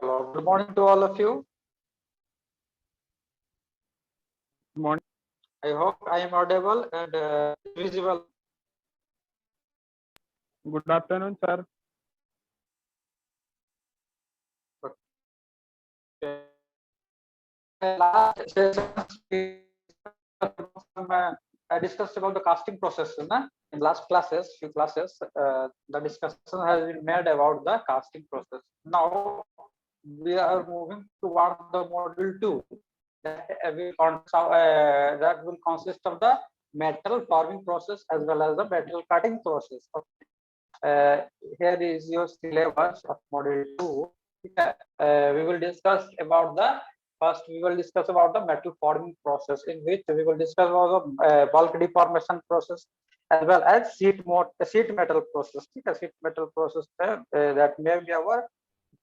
Hello, good morning to all of you. Good morning. I hope I am audible and visible. Good afternoon, sir. Okay. Last session, I discussed about the casting process. In last few classes, the discussion has been made about the casting process. Now we are moving toward the module 2 that will consist of the metal forming process as well as the metal cutting process. Here is your syllabus of module 2. We will discuss about the metal forming process, in which we will discuss about the bulk deformation process as well as sheet metal process. Sheet metal process that may be our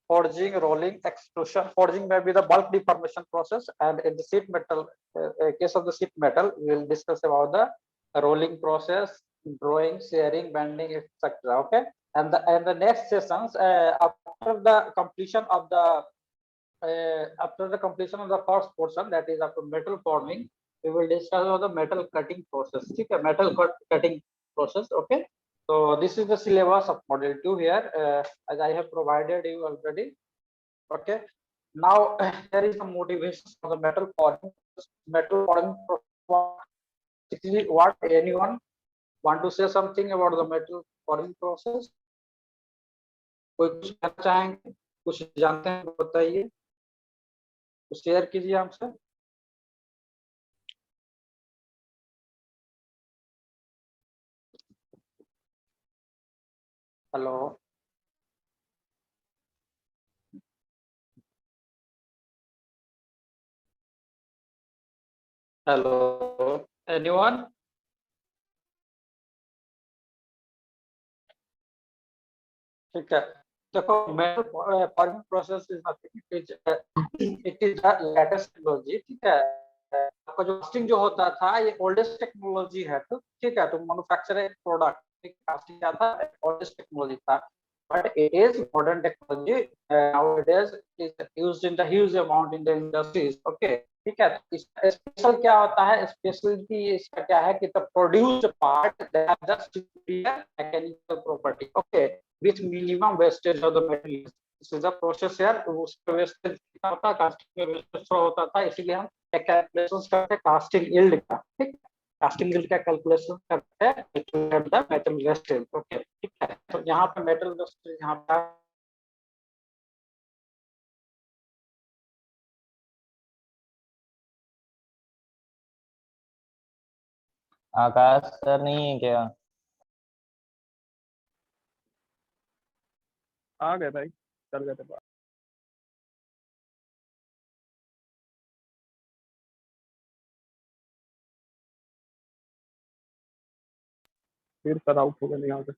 forging, rolling, extrusion. Forging may be the bulk deformation process, and in the sheet metal case of the sheet metal, we will discuss about the rolling process, drawing, shearing, bending, etc. Okay, and the next sessions after the completion of the first portion, that is after metal forming, we will discuss about the metal cutting process. Okay, cutting process. Okay, so this is the syllabus of module 2 here, as I have provided you already. Okay, now there is the motivation for the metal forming. What, anyone want to say something about the metal forming process? कोई कुछ कहना चाहेंगे, कुछ जानते हैं बताइए, कुछ share कीजिए हमसे. Hello, hello, anyone? ठीक है, देखो metal forming process is nothing, it is the latest technology. ठीक है, आपका जो कास्टिंग जो होता था ये ओल्डेस्ट टेक्नोलॉजी है. तो ठीक है, तो मैन्युफैक्चरिंग प्रोडक्ट कास्टिंग क्या था, ओल्डेस्ट टेक्नोलॉजी था, but it is modern technology. nowadays is used in the huge amount in the industries. Okay, ठीक है, तो इसका स्पेशल क्या होता है, स्पेशलिटी इसका क्या है कि the produced part that have just mechanical property. Okay, with minimum wastage of the material. This is the process here. उसका wastage कितना होता है, कास्टिंग में wastage थोड़ा होता था, इसीलिए हम एक कैलकुलेशंस करते हैं कास्टिंग यील्ड का. ठीक, कास्टिंग यील्ड का कैलकुलेशन करते हैं to get the metal wastage. Okay, ठीक है, तो यहाँ पे मेटल वेस्टेज यहाँ पे आकाश सर नहीं है क्या? आ गए भाई, चल गए थे बाहर. फिर सर आउट हो गए यहाँ से.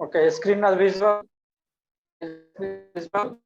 okay, screen as visual. Visual.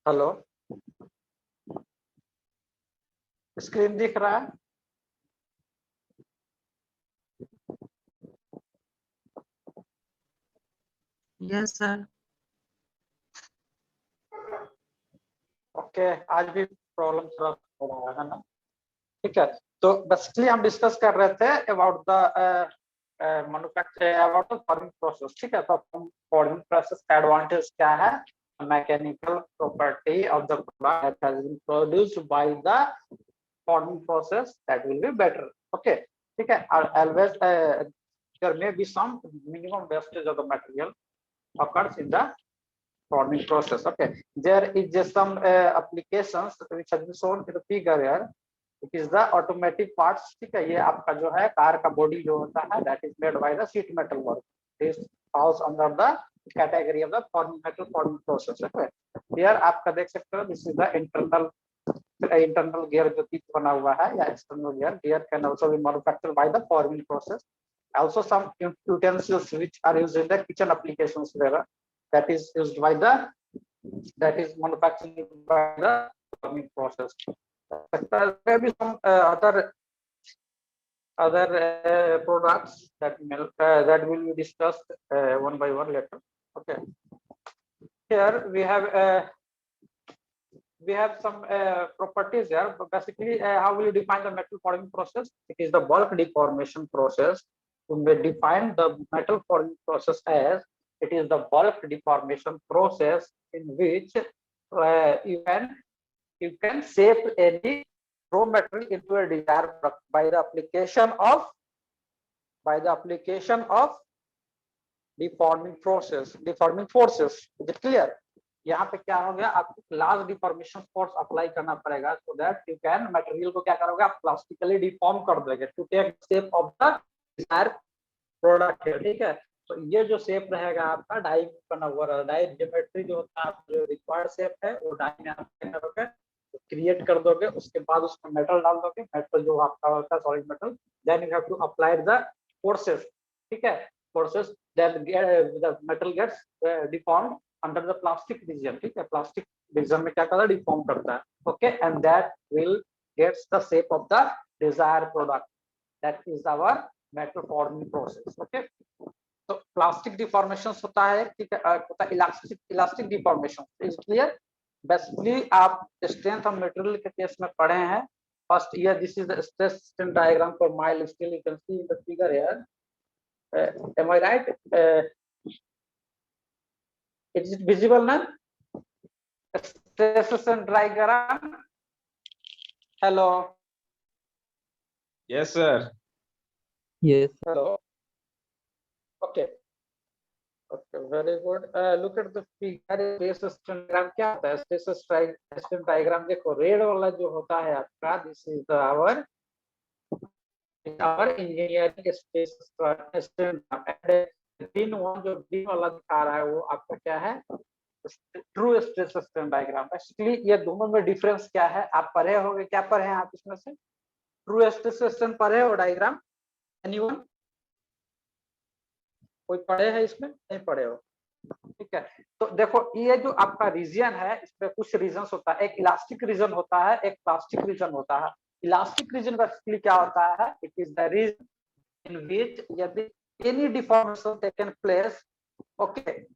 Hello, screen दिख रहा है? Yes sir. ओके, आज भी प्रॉब्लम थोड़ा हो रहा है ना, ठीक है। तो बेसिकली हम डिस्कस कर रहे थे about the manufacture about the forming process, ठीक है। तो फॉर्मिंग प्रोसेस का एडवांटेज क्या है? Mechanical property of the product that has been produced by the forming process that will be better, okay, ठीक है। और always there may be some minimum wastage of the material occurs in the forming process, okay. There is just some applications which has been shown in the figure here. It is the automotive parts, ठीक है। ये आपका जो है car का body जो होता है that is made by the sheet metal work. This falls under the category of the forming process, okay. Here आपका देख सकते हो this is the internal gear जो टीथ बना हुआ है या external gear. Gear can also be manufactured by the forming process. Also some utensils which are used in the kitchen applications where that is used by the manufactured by the forming process. There be some other products that will be discussed one by one later, okay. Here we have some properties here, but basically how will you define the metal forming process? It is the bulk deformation process. We may define the metal forming process as it is the bulk deformation process in which you can shape any raw material into a desired product by the application of deforming forces. Is it clear? यहाँ पे क्या हो गया, आपको large deformation force apply करना पड़ेगा so that you can material को क्या करोगे, आप प्लास्टिकली डिफॉर्म कर दोगे to take shape of the desired product है, ठीक है। तो ये जो शेप रहेगा आपका डाई बना हुआ डाई ज्योमेट्री जो होता है, जो रिक्वायर्ड शेप है वो डाई में आप क्या करोगे, क्रिएट कर दोगे। उसके बाद उसमें मेटल डाल दोगे, मेटल जो आपका होता है solid metal, then you have to apply the forces, ठीक है। Forces then the metal gets deformed under the plastic region, ठीक है। प्लास्टिक रीजन में क्या करता है, डिफॉर्म करता है, okay, and that will gets the shape of the desired product, that is our metal forming process, okay. तो plastic deformation होता है, ठीक है, होता है elastic deformation, is clear. Basically आप स्ट्रेंथ ऑफ मटेरियल के केस में पढ़े हैं first year, this is the stress strain diagram for mild steel, you can see in the figure here, am I right? Is it visible now? Stress and diagram. Hello. Yes, sir. Yes. Hello. Okay. Okay. Very good. Look at the figure. Stress strain diagram क्या होता है? Stress strain diagram देखो, red वाला जो होता है आपका, this is our engineering stress strain. Green one जो ग्रीन वाला दिखा रहा है वो आपका क्या है, true stress strain diagram. Actually ये दोनों में डिफरेंस क्या है, आप पढ़े होंगे, क्या पढ़े हैं आप इसमें से? ट्रू स्ट्रेस स्ट्रेन पढ़े हो डायग्राम? एनीवन? कोई पढ़े हैं इसमें? नहीं पढ़े हो, ठीक है। तो देखो ये जो आपका रीजन है, इसमें कुछ रीजन होता है, एक इलास्टिक रीजन होता है, एक प्लास्टिक रीजन होता है। इलास्टिक रीजन बेसिकली क्या होता है, इट इज द रीजन इन विच यदि any deformation taken place, okay,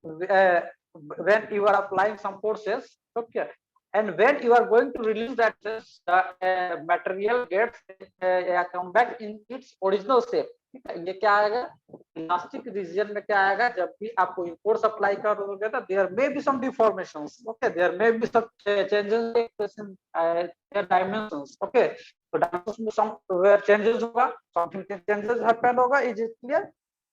when you are applying some forces, okay, and when you are going to release that stress, the material gets come back in its original shape, ठीक है। ये क्या आएगा, elastic reason में क्या आएगा, जब भी आपको फोर्स अप्लाई करोगे तो there may be some deformations, okay, there may be some changes in their dimensions, okay. तो डायमेंशंस में सम वेयर चेंजेस होगा, समथिंग चेंजेस हैपन होगा, is it clear?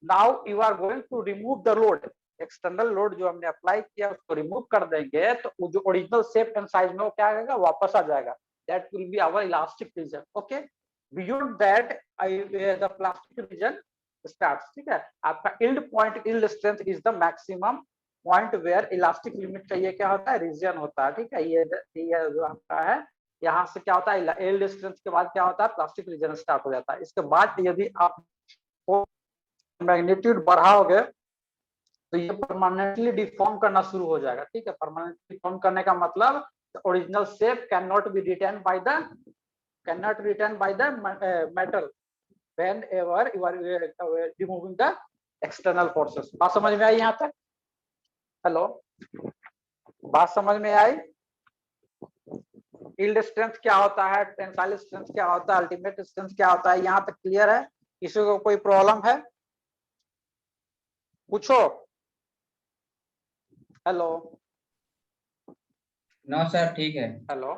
Now you are going to remove the load, external load जो हमने apply किया उसको remove कर देंगे, तो वो जो ओरिजिनल शेप एंड साइज में वो क्या आएगा, वापस आ जाएगा। That will be our elastic region, okay. Beyond that the plastic region starts, ठीक है। आपका yield point, yield strength is the maximum point where elastic limit का ये क्या होता है, रीजन होता है, ठीक है। ये जो आपका है, यहाँ से क्या होता है, यील्ड स्ट्रेंथ के बाद क्या होता है, प्लास्टिक रीजन स्टार्ट हो जाता है। इसके बाद यदि आप मैग्नीट्यूड बढ़ाओगे तो ये परमानेंटली डिफॉर्म करना शुरू हो जाएगा, ठीक है। परमानेंटली डिफॉर्म करने का मतलब original shape can not be retain by the metal whenever you are removing the external forces. बात समझ में आई यहाँ तक? हेलो, बात समझ में आई? यील्ड स्ट्रेंथ क्या होता है, टेंसाइल स्ट्रेंथ क्या होता है, अल्टीमेट स्ट्रेंथ क्या होता है, यहाँ तक क्लियर है? किसी को कोई प्रॉब्लम है? पूछो। हेलो नो सर ठीक है। हेलो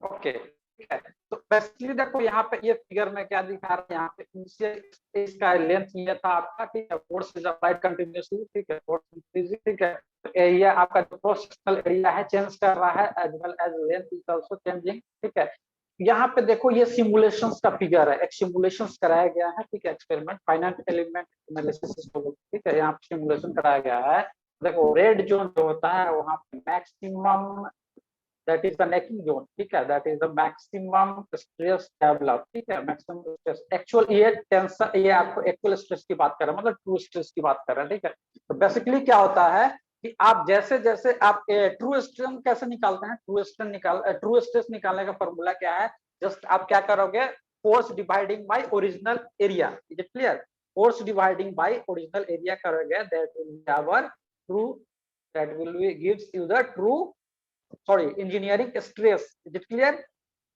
ओके ठीक है। तो बेसिकली देखो यहाँ पे ये फिगर में क्या दिखा रहा है, यहाँ पे इनिशियल इसका लेंथ ये था आपका, ठीक है, फोर्स इज अप्लाइड कंटिन्यूअसली, ठीक है, फोर्स इंक्रीजिंग, ठीक है, तो एरिया आपका जो क्रॉस सेक्शनल एरिया है चेंज कर रहा है as well as length is also changing, ठीक है। यहाँ पे देखो ये सिमुलेशंस का फिगर है, एक सिमुलेशंस कराया गया है, ठीक है, एक्सपेरिमेंट फाइनाइट एलिमेंट एनालिसिस, ठीक है, यहाँ पे सिमुलेशन कराया गया है। देखो रेड जोन जो होता है वहाँ पे maximum that is the necking zone, ठीक है, that is the maximum stress develop, ठीक है, maximum stress actual ये टेंशन, ये आपको एक्चुअल स्ट्रेस की बात कर रहा है, मतलब ट्रू स्ट्रेस की बात कर रहा है, ठीक है। तो बेसिकली क्या होता है कि आप जैसे जैसे आप ट्रू स्ट्रेस कैसे निकालते हैं, ट्रू स्ट्रेस निकालने का फॉर्मूला क्या है, जस्ट आप क्या करोगे, force dividing by original area, is it clear, force dividing by original area करोगे, that will be our true, that will be gives you the true engineering stress, is it clear?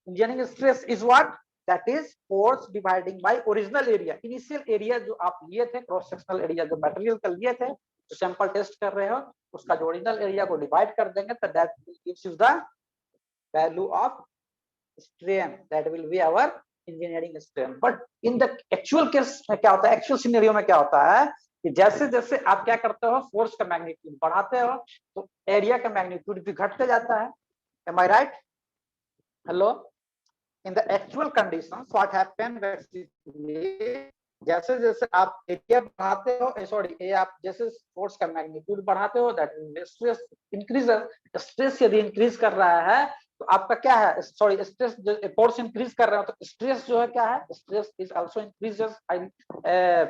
Engineering stress is what? That is force dividing by original area, initial area जो आप लिए थे, cross sectional area जो material का लिए थे, तो sample test कर रहे हो, उसका जो ओरिजिनल एरिया को डिवाइड कर देंगे, तो that gives you the value of strain, that will be our engineering strain. But in the actual case में क्या होता है, एक्चुअल सिनेरियो में क्या होता है कि जैसे जैसे आप क्या करते हो, फोर्स का मैग्नीट्यूड बढ़ाते हो, तो एरिया का मैग्नीट्यूड भी घटते जाता है। Am I right? Hello? In the actual conditions, what happen basically, जैसे जैसे आप एरिया बढ़ाते हो, सॉरी आप जैसे फोर्स का मैग्नीट्यूड बढ़ाते हो, दैट स्ट्रेस इंक्रीजेस, स्ट्रेस यदि इंक्रीज कर रहा है तो आपका क्या है, सॉरी स्ट्रेस फोर्स इंक्रीज कर रहा है तो स्ट्रेस जो है क्या है, stress is also increases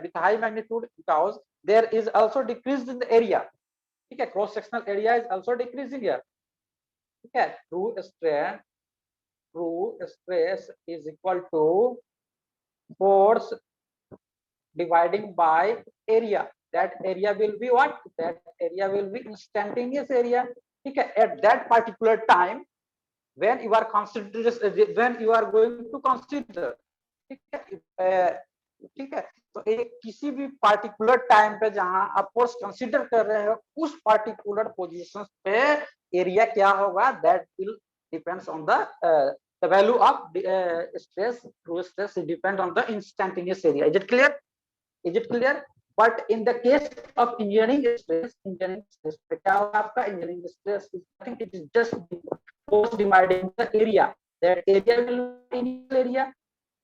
with high magnitude because there is also decrease in the area, ठीक है, cross sectional area is also decreasing here, ठीक है। True stress is equal to force dividing by area, that area will be what, that area will be instantaneous area, ठीक है, at that particular time when you are considering, when you are going to consider, ठीक है, ठीक है, तो एक किसी भी पार्टिकुलर टाइम पे जहां आप फोर्स कंसीडर कर रहे हो, उस पार्टिकुलर पोजीशन पे एरिया क्या होगा, that will depends on the value of stress, true stress depend on the instantaneous area, is it clear? Is it clear? But in the case of engineering stress क्या होगा आपका, engineering stress is nothing, it is just force dividing the area, that area will be initial area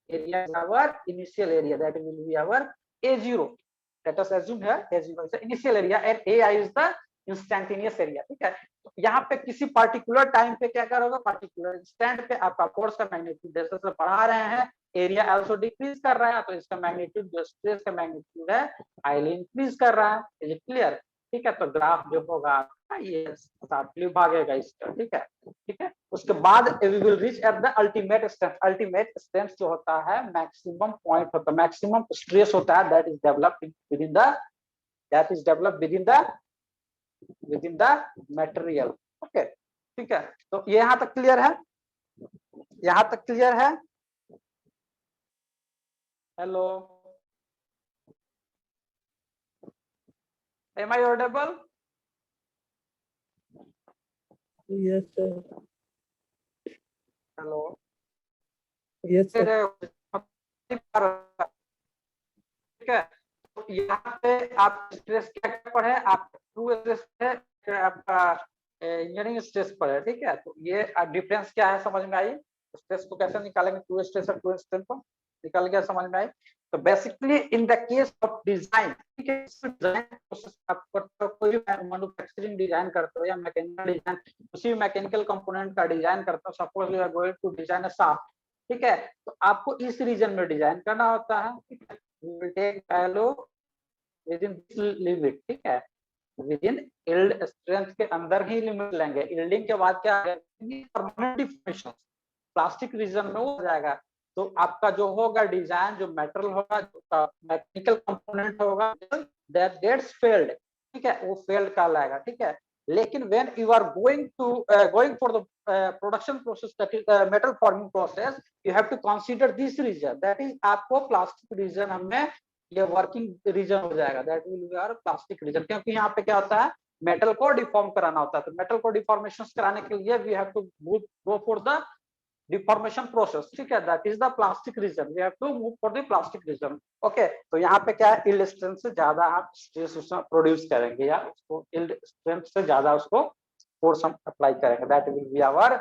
is our initial area, that will be our A0, let us assume here A0 is the initial area and AI is the instantaneous area, ठीक है। तो यहाँ पे किसी particular time पे क्या करोगे, particular instant पे आपका फोर्स का मैग्नीट्यूड जैसे से बढ़ा रहे हैं, एरिया आल्सो डिक्रीज कर रहा है, तो इसका मैग्नीट्यूड जो स्ट्रेस का मैग्नीट्यूड है हाईली इंक्रीज कर रहा है, इज इट क्लियर? ठीक है, तो ग्राफ जो होगा आपका ये शार्पली भागेगा इसका, ठीक है, ठीक है। उसके बाद we will reach at the ultimate strength, ultimate strength जो होता है मैक्सिमम पॉइंट होता है, मैक्सिमम स्ट्रेस होता है, that is developed with in the material, okay, ठीक है। तो ये यहाँ तक क्लियर है, यहाँ तक क्लियर है? Hello, am I audible? Yes, sir. Hello, Yes, sir. ठीक है, तो यहाँ पे आप स्ट्रेस क्या पढ़े, आप ट्रू स्ट्रेस है, आपका इंजीनियरिंग स्ट्रेस पढ़े, ठीक है। तो ये डिफरेंस क्या है समझ में आई, स्ट्रेस को कैसे निकालेंगे, ट्रू स्ट्रेस और ट्रू स्ट्रेस को निकल गया समझ में आई। तो basically in the case of design, ठीक है, डिजाइन प्रोसेस आप करते हो, कोई मैन्युफैक्चरिंग डिजाइन करते हो या मैकेनिकल डिजाइन, उसी मैकेनिकल कंपोनेंट का डिजाइन करते हो, suppose you are going to design a shaft, ठीक है, तो आपको इस रीजन में डिजाइन करना होता है, ठीक है, you will take value within this limit, ठीक है, within yield strength के अंदर ही लिमिट लेंगे। यील्डिंग के बाद क्या परमानेंट डिफॉर्मेशन प्लास्टिक रीजन में हो जाएगा, तो आपका जो होगा डिजाइन, जो मेटल होगा, जो मैकेनिकल कंपोनेंट होगा, दैट गेट्स फेल्ड, ठीक है, वो फेल्ड कहलाएगा, ठीक है। लेकिन when you are going for the production process, that is metal forming process, you have to consider this region, that is आपको प्लास्टिक रीजन हमें ये वर्किंग रीजन हो जाएगा, that will be our plastic region, क्योंकि यहाँ पे क्या होता है मेटल को डिफॉर्म कराना होता है, तो मेटल को डिफॉर्मेशन कराने के लिए we have to go for the deformation process, ठीक है, that is the plastic region, we have to move for the plastic region. Okay, तो यहाँ पे क्या है, यील्ड स्ट्रेंथ से ज्यादा आप स्ट्रेस उसमें प्रोड्यूस करेंगे या उसको यील्ड स्ट्रेंथ से ज्यादा उसको फोर्स हम अप्लाई करेंगे, that will be our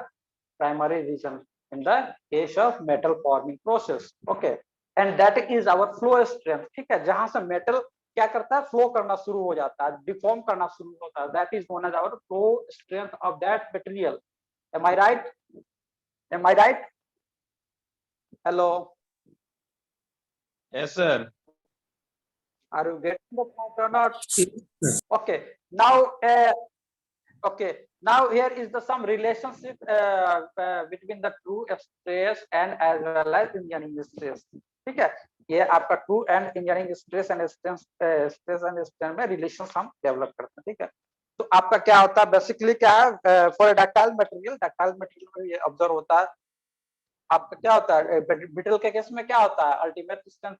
primary region in the case of metal forming process. Okay, and that is our flow strength, ठीक है, जहां से मेटल क्या करता है, फ्लो करना शुरू हो जाता है, डिफॉर्म करना शुरू होता है, that is known as our flow strength of that material. Am I right? Am I right? Hello. Yes, sir. Are you getting the point or not? Okay. Now, okay. Now here is the some relationship between the true stress and as well as engineering stress. ठीक है, ये आपका true and engineering stress and strain में relation हम develop करते हैं, ठीक है। तो आपका क्या होता है बेसिकली, क्या है फॉर डक्टाइल मटेरियल में ये ऑब्जर्व होता है, आपका क्या होता है ब्रिटल के केस में क्या होता है, अल्टीमेट डिस्टेंस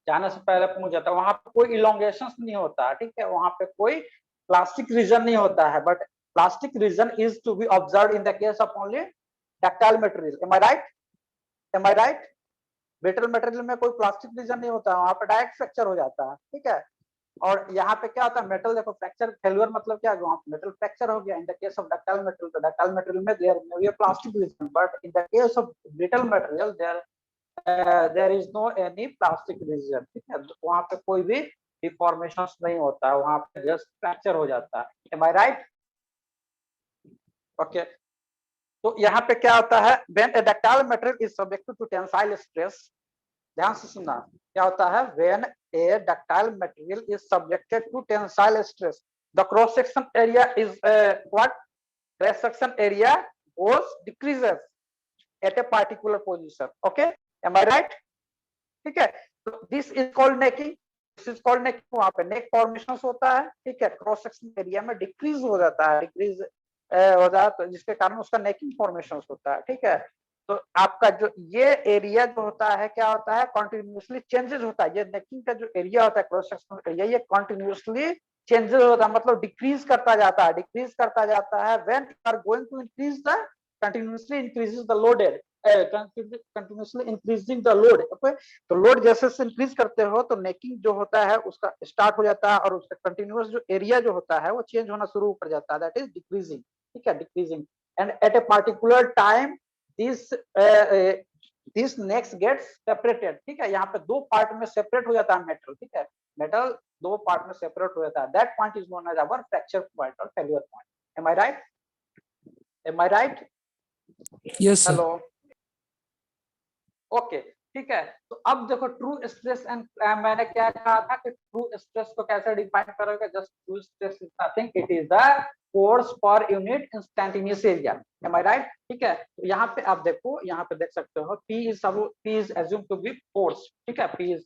जाने से पहले पहुंच जाता है, वहां पे कोई इलोंगेशन नहीं होता है, ठीक है, वहां पे कोई प्लास्टिक रीजन नहीं होता है, but plastic region is to be observe in the case of only ductile material. Am I right? Am I right? Brittle material में कोई प्लास्टिक रीजन नहीं होता है, वहां पे डायरेक्ट फ्रैक्चर हो जाता है, ठीक है। और यहाँ पे क्या होता है, मेटल देखो फ्रैक्चर फेल्यूर मतलब क्या, वहां मेटल फ्रैक्चर हो गया in the case of ductile material, तो डक्टाइल मटेरियल में there may be plastic region, but in the case of brittle material there is no any plastic region, ठीक है, वहां पे कोई भी डिफॉर्मेशन नहीं होता है, वहां पे जस्ट फ्रैक्चर हो जाता है। M I right? ओके, तो यहाँ पे क्या होता है, when a ductile material is subjected to tensile stress, ध्यान से सुनना, क्या होता है, when a ductile material is subjected to tensile stress, the cross section area is what, cross section area goes decreases at a particular position। okay, am I right? ठीक है, तो this is called necking, this is called necking, वहां पे नेक formation होता है, ठीक है, cross section area में डिक्रीज हो जाता है, डिक्रीज हो जाता है, जिसके कारण उसका नेकिंग फॉर्मेशन होता है, ठीक है। तो आपका जो ये एरिया जो होता है क्या होता है, कॉन्टिन्यूसली चेंजेस होता है, ये नेकिंग का जो एरिया होता है क्रॉस सेक्शनल एरिया, ये कॉन्टिन्यूसली चेंजेस होता है, मतलब डिक्रीज करता जाता है, डिक्रीज करता जाता है, when you are going to increase the continuously increases the loaded, continuously increasing the load. Okay, तो लोड जैसे से इंक्रीज करते हो तो नेकिंग जो होता है उसका स्टार्ट हो जाता है, और उसका कंटिन्यूअस जो एरिया जो होता है वो चेंज होना शुरू कर जाता है, दैट इज डिक्रीजिंग, ठीक है, decreasing. And at a particular time this next gets separated, ठीक है, यहाँ पे दो पार्ट में सेपरेट हो जाता है मेटल, ठीक है, मेटल दो पार्ट में सेपरेट हो जाता है, that point is known as our fracture point और failure point. Am I right? Am I right? Yes, sir. Hello, okay, ठीक है। तो अब देखो ट्रू स्ट्रेस एंड, मैंने क्या कहा था कि ट्रू स्ट्रेस को कैसे डिफाइन करोगे, just true stress is nothing, it is the force per unit instantaneous area. Am I right? ठीक है, तो यहाँ पे आप देखो, यहाँ पे देख सकते हो P is assumed to be force, ठीक है, P is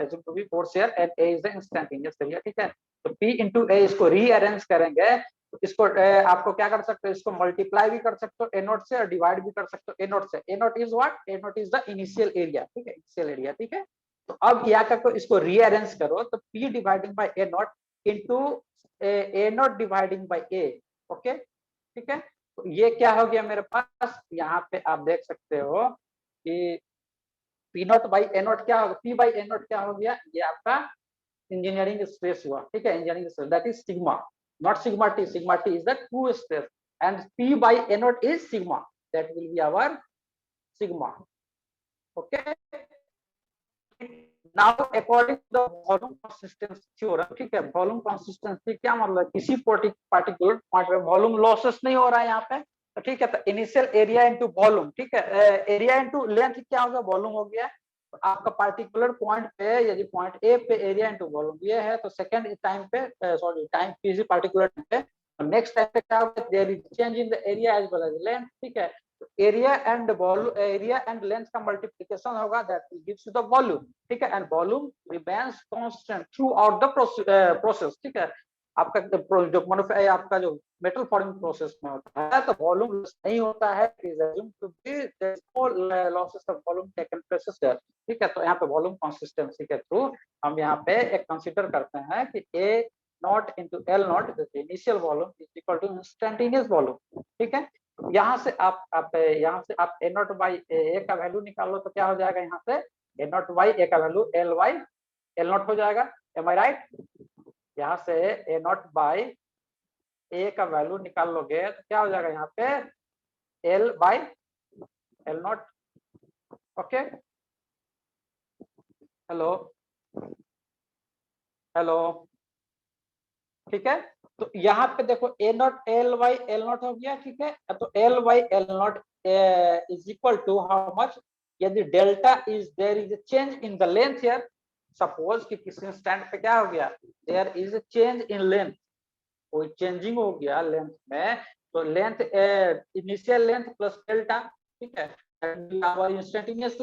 assumed to be force here and A is the instantaneous area, ठीक है। तो P into A इसको रीअरेंज करेंगे, तो इसको आपको क्या कर सकते हो, इसको मल्टीप्लाई भी कर सकते हो ए नोट से और डिवाइड भी कर सकते हो ए नोट से। A naught is what? A naught is the initial area, ठीक है, इनिशियल एरिया, ठीक है। तो अब यहाँ का इसको रीअरेंज करो, तो P dividing by A note into A note dividing by A, okay, ठीक है। तो ये क्या हो गया मेरे पास, यहाँ पे आप देख सकते हो कि P note by A note क्या होगा, P बाई ए नोट क्या हो गया, ये आपका इंजीनियरिंग स्ट्रेस हुआ, ठीक है, engineering stress that is sigma, not sigma t is the true stress and P by a naught is sigma, that will be our sigma, okay। now according to the volume consistency theorem, ठीक है, volume consistency क्या मतलब, किसी particular point पे volume losses नहीं हो रहा है यहाँ पे, तो ठीक है, तो इनिशियल एरिया इनटू वॉल्यूम, ठीक है, एरिया इनटू लेंथ क्या होगा, वॉल्यूम हो गया। तो आपका पार्टिकुलर पॉइंट पे, यदि पॉइंट ए पे एरिया इनटू वॉल्यूम ये है, तो सेकंड टाइम पे, सॉरी टाइम किसी पार्टिकुलर टाइम पे, नेक्स्ट टाइम पे क्या होगा, there is change in the area as well as length, ठीक है। तो area and volume, area and length का मल्टीप्लिकेशन होगा, that will gives you the volume, ठीक है, and volume remains constant throughout the process, ठीक है। आपका जो आपका जो मेटल फॉर्मिंग प्रोसेस में होता है तो वॉल्यूम नहीं होता है, losses of volume taken place, ठीक है। तो यहाँ पे वॉल्यूम कंसिस्टेंसी के थ्रू हम यहाँ पे एक कंसीडर करते हैं कि A naught into L naught initial volume is equal to instantaneous volume, ठीक है। यहाँ से आप ए नॉट बाई ए का वैल्यू निकालो तो क्या हो जाएगा, यहाँ से ए नॉट बाई ए का value L Y L naught हो जाएगा, एम आई राइट। यहाँ से ए नॉट बाई ए का वैल्यू निकाल लोगे तो क्या हो जाएगा, यहाँ पे L by L naught, okay. Hello hello, ठीक है। तो यहाँ पे देखो A naught L Y L naught हो गया, ठीक है। तो L Y L naught is equal to how much, यदि delta is there is a change in the length here, suppose कि किसी स्टैंड पे क्या हो गया, there is a change in length, कोई चेंजिंग हो गया लेंथ में, तो length initial length plus delta, ठीक है, our instantaneous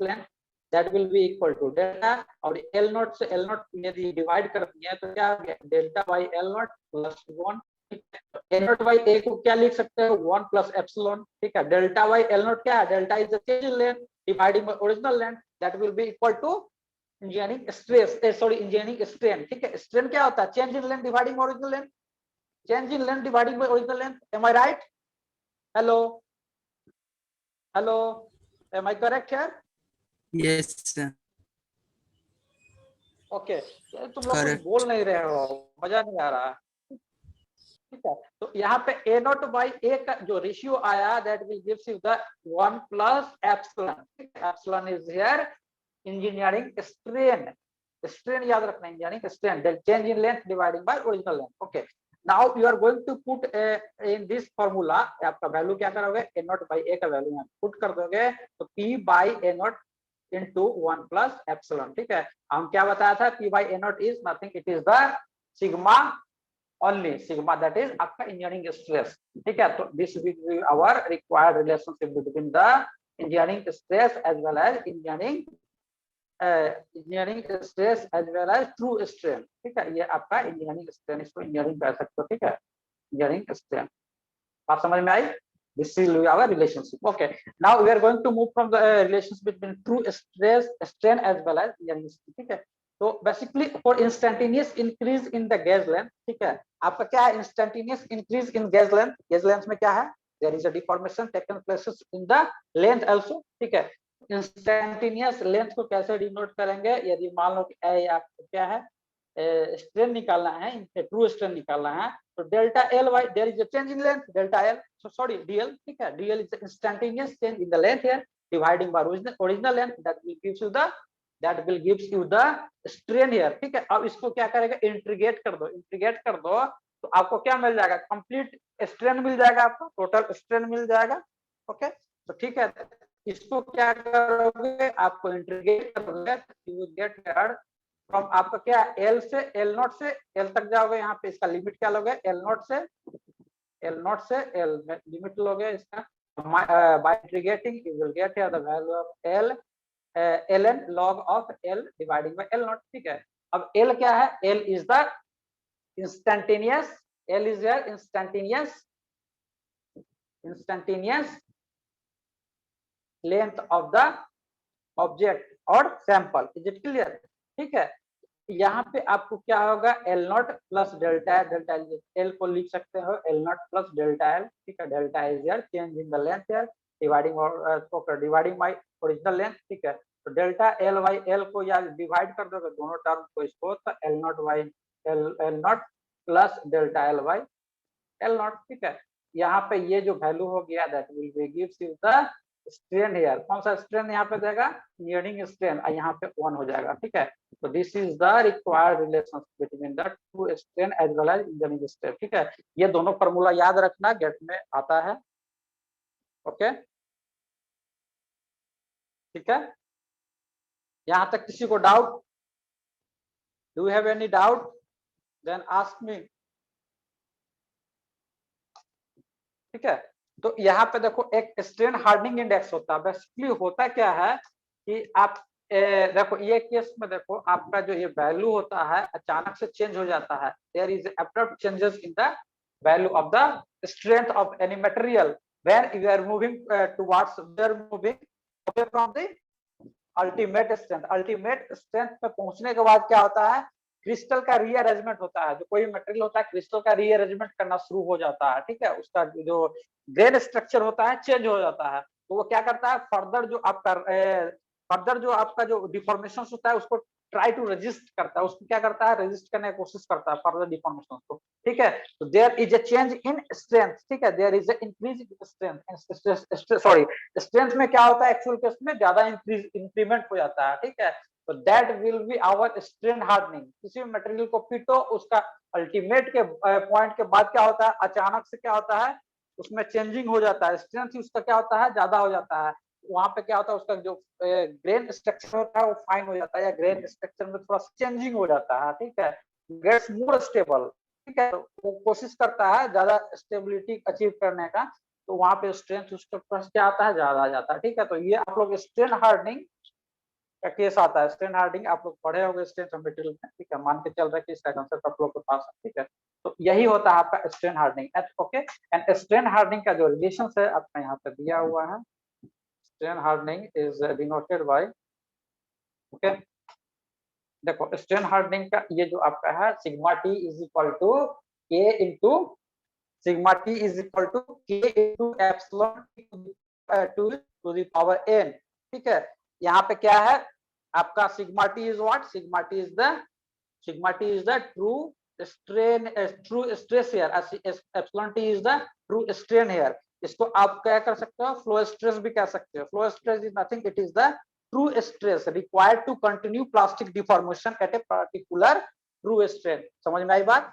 length, that will be equal to delta, और एल नॉट से एल नॉट यदि डिवाइड कर दिया तो क्या हो गया, delta by L naught plus 1, L naught by A को क्या लिख सकते हो, 1 प्लस एप्सिलॉन, ठीक है। डेल्टा बाई एल नॉट क्या है, delta is the change in length dividing by original length, that will be equal to engineering stress, sorry engineering strain, ठीक है। स्ट्रेन क्या होता है, change in length dividing original length, change in length dividing by original length, am I right? Hello hello, am I correct here? Yes, sir. Okay, तुम लोग कुछ Correct. बोल नहीं रहे हो, मजा नहीं आ रहा, ठीक है। तो यहाँ पे ए नॉट बाई ए का जो रेशियो आया, that will gives you the 1 plus epsilon, epsilon is here engineering strain, strain याद रखना, engineering strain, change in length dividing by original length, okay. Now you are going to put in this formula, आपका value क्या करोगे, ए not by A का value यहाँ put कर दोगे, तो P by A not into 1 plus epsilon, ठीक है। हम क्या बताया था, p by a naught is nothing, it is the sigma only, sigma that is आपका इंजीनियरिंग स्ट्रेस, ठीक है। तो this will be our required relationship between the engineering stress as well as engineering stress as well as true strain, ठीक है। ये आपका engineering strain, इसको engineering कह सकते हो, ठीक है, इंजीनियरिंग स्ट्रेन। बात समझ में आई? This will be our relationship. Okay. Now we are going to move from the relations between true stress, strain as well as engineering strain. ठीक है। तो basically for instantaneous increase in the gauge length, ठीक है, आपका क्या है, instantaneous increase in gauge length, gauge length में क्या है, there is a deformation taken places in the length also, ठीक है। instantaneous length को कैसे डिनोट करेंगे, यदि मान लो कि आपको क्या है, स्ट्रेन निकालना है, ट्रू स्ट्रेन निकालना है, तो delta L Y, there is a change in length, delta L, sorry DL, ठीक है, DL is instantaneous change in the length here dividing by original length, that will gives you the strain here, ठीक है। अब इसको क्या करेगा, integrate कर दो, तो आपको क्या मिल जाएगा, कंप्लीट स्ट्रेन मिल जाएगा, आपको टोटल स्ट्रेन मिल जाएगा, ओके। तो ठीक है, इसको क्या करोगे, आपको इंटीग्रेट करोगे, you will get here from आपका क्या, एल से एल नॉट से एल तक जाओगे, यहाँ पे इसका लिमिट क्या लोगे, एल नॉट से एल लिमिट लोगे इसका, by integrating you will get here the value of l ln log of l dividing by l naught, ठीक है। अब l क्या है, l is the instantaneous, l is your instantaneous length of the object और sample, is it clear? ठीक है। यहाँ पे आपको क्या होगा, L naught plus delta L, delta L को लिख सकते हो L naught plus delta L, ठीक है। Delta is here change in the length here dividing by original length, ठीक है। तो डेल्टा एल बाई एल को या डिवाइड कर दोगे दोनों टर्म को, इसको तो L naught by L naught plus delta L by L not, ठीक है। यहाँ पे ये जो वैल्यू हो गया, that will be gives you the strain here, कौन सा स्ट्रेन यहाँ पे देगा, इंजीनियरिंग स्ट्रेन, यहाँ पे 1 हो जाएगा, ठीक है। तो this is the required relation between the true strain as well as engineering strain, ठीक है। ये दोनों फॉर्मूला याद रखना, गेट में आता है, ओके, ठीक है। यहाँ तक किसी को doubt, do you have any doubt, then ask me, ठीक है। तो यहाँ पे देखो एक स्ट्रेन हार्डनिंग इंडेक्स होता है, बेसिकली होता क्या है कि आप देखो ये केस में देखो आपका जो ये वैल्यू होता है अचानक से चेंज हो जाता है। There is abrupt changes in the value of the strength of any material when you are moving towards we are moving away from the ultimate strength. Ultimate strength पे पहुंचने के बाद क्या होता है, क्रिस्टल का रीअरेंजमेंट होता है। जो कोई मटेरियल होता है क्रिस्टल का रीअरेंजमेंट करना शुरू हो जाता है, ठीक है। उसका जो ग्रेन स्ट्रक्चर होता है चेंज हो जाता है। तो वो क्या करता है, फर्दर जो आपका जो डिफॉर्मेशन होता है उसको ट्राई टू रेजिस्ट करता है। उसको क्या करता है, रेजिस्ट करने की कोशिश करता है फर्दर डिफॉर्मेशन को, ठीक है। तो there is a change in strength, ठीक है। There is a increase in strength, sorry strength में क्या होता है एक्चुअल केस में ज्यादा इंक्रीमेंट हो जाता है, ठीक है। तो that will be our strain hardening. किसी भी मटेरियल को पीटो, उसका अल्टीमेट के पॉइंट के बाद क्या होता है, अचानक से क्या होता है उसमें चेंजिंग हो जाता है, स्ट्रेंथ उसका क्या होता है ज्यादा हो जाता है। वहां पे क्या होता है उसका जो ग्रेन स्ट्रक्चर होता है वो फाइन हो जाता है, या ग्रेन स्ट्रक्चर में थोड़ा चेंजिंग हो जाता है, ठीक है। गेट्स मोर स्टेबल, ठीक है। तो वो कोशिश करता है ज्यादा स्टेबिलिटी अचीव करने का, तो वहां पे स्ट्रेंथ उसके पास क्या आता है ज्यादा आ जाता है, ठीक है। तो ये आप लोग स्ट्रेन हार्डनिंग का केस आता है। स्ट्रेन हार्डनिंग आप लोग पढ़े होंगे स्ट्रेंथ ऑफ मटेरियल में, ठीक है। मान के चल रहा है कि इसका कंसेप्ट आप लोग के पास है, ठीक है। तो यही होता है आपका strain hardening, okay. And strain hardening का जो रिलेशन है आपका यहाँ पे दिया हुआ है। Strain hardening is denoted by, okay. देखो स्ट्रेन हार्डनिंग का ये जो आपका है sigma T is equal to K into sigma T is equal to K into epsilon to the power N, ठीक है। यहाँ पे क्या है आपका sigma T is what, sigma T is the true strain, true stress here, epsilon T is the true strain here. इसको आप क्या कर सकते हो, फ्लो स्ट्रेस भी कह सकते हो। Flow stress is nothing, it is the true stress required to continue plastic deformation at a particular true strain। समझ में आई बात।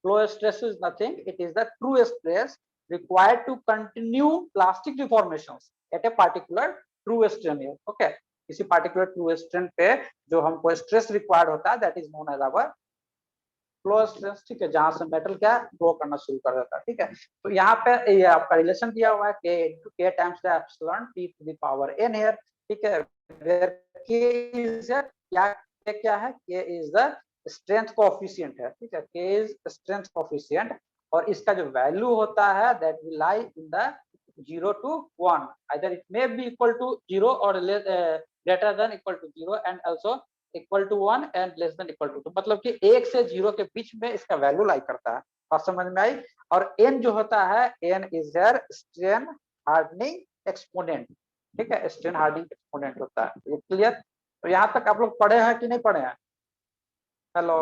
flow stress is nothing, it is the true stress required to continue plastic deformations at a particular true strain here, okay। किसी particular true strain पे जो हमको stress required होता है that is known as our flow stress, ठीक है। जहां से मेटल क्या फ्लो करना शुरू कर देता है, ठीक है। तो यहाँ पे ये आपका रिलेशन दिया हुआ है K into K times the epsilon T to the power n here, ठीक है। वेयर के इज क्या है, के इज द स्ट्रेंथ कोएफिशिएंट है, ठीक है। के इज स्ट्रेंथ कोएफिशिएंट, और इसका जो वैल्यू होता है that will lie in the 0 to 1, either it may be equal to 0 or greater than equal to 0 and also equal to 1 and less than equal to 2। मतलब कि 1 से 0 के बीच में इसका वैल्यू लाई करता है। बात समझ में आई। और n जो होता है n is there strain hardening exponent, ठीक है। स्ट्रेन हार्डनिंग एक्सपोनेंट होता है, ये क्लियर। तो यहाँ तक आप लोग पढ़े हैं कि नहीं पढ़े हैं। हेलो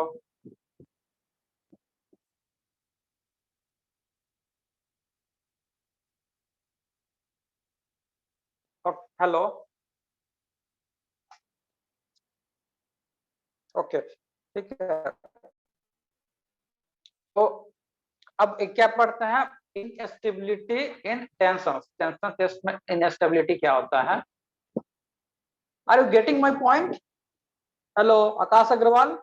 हेलो, ओके, ठीक है। तो अब क्या पढ़ते हैं, instability in tension. Tension test में इनस्टेबिलिटी क्या होता है। Are you getting my point. Hello Akash Agrawal.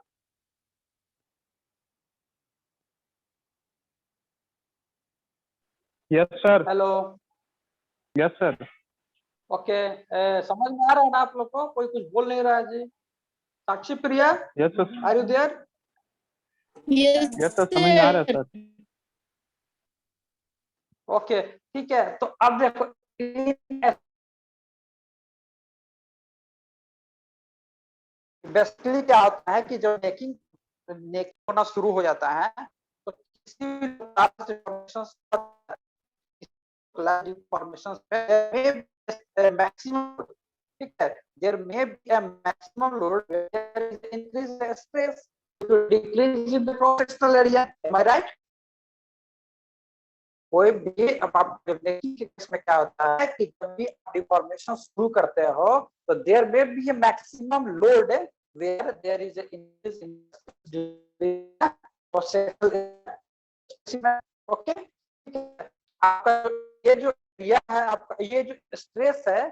Yes sir. Hello, yes sir. Okay. समझ में आ रहा है ना आप लोग को, कोई कुछ बोल नहीं रहा है जी। Sakshi Priya, yes sir. Are you there. Yes, yes sir, समझ में आ रहा है sir. सर। ओके ठीक है। तो अब देखो बेसिकली क्या होता है कि जब नेकिंग होना शुरू हो जाता है तो किसी भी फॉर्मेशन पे मैक्सिमम, ठीक है, there may be a maximum load where is increase stress to decrease in the cross sectional area, am I right. कोई भी अब आप नेकिंग के केस में क्या होता है कि जब भी आप डिफॉर्मेशन शुरू करते हो तो there may be a maximum load where there is a increase in cross sectional, okay. आपका ये जो एरिया है, आपका ये जो स्ट्रेस है,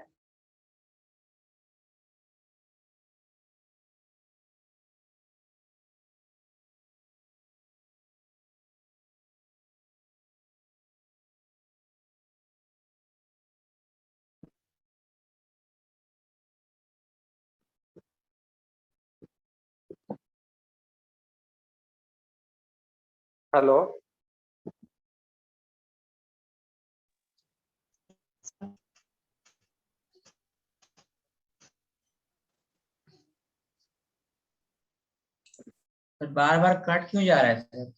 हेलो बार बार कट क्यों जा रहा है सर?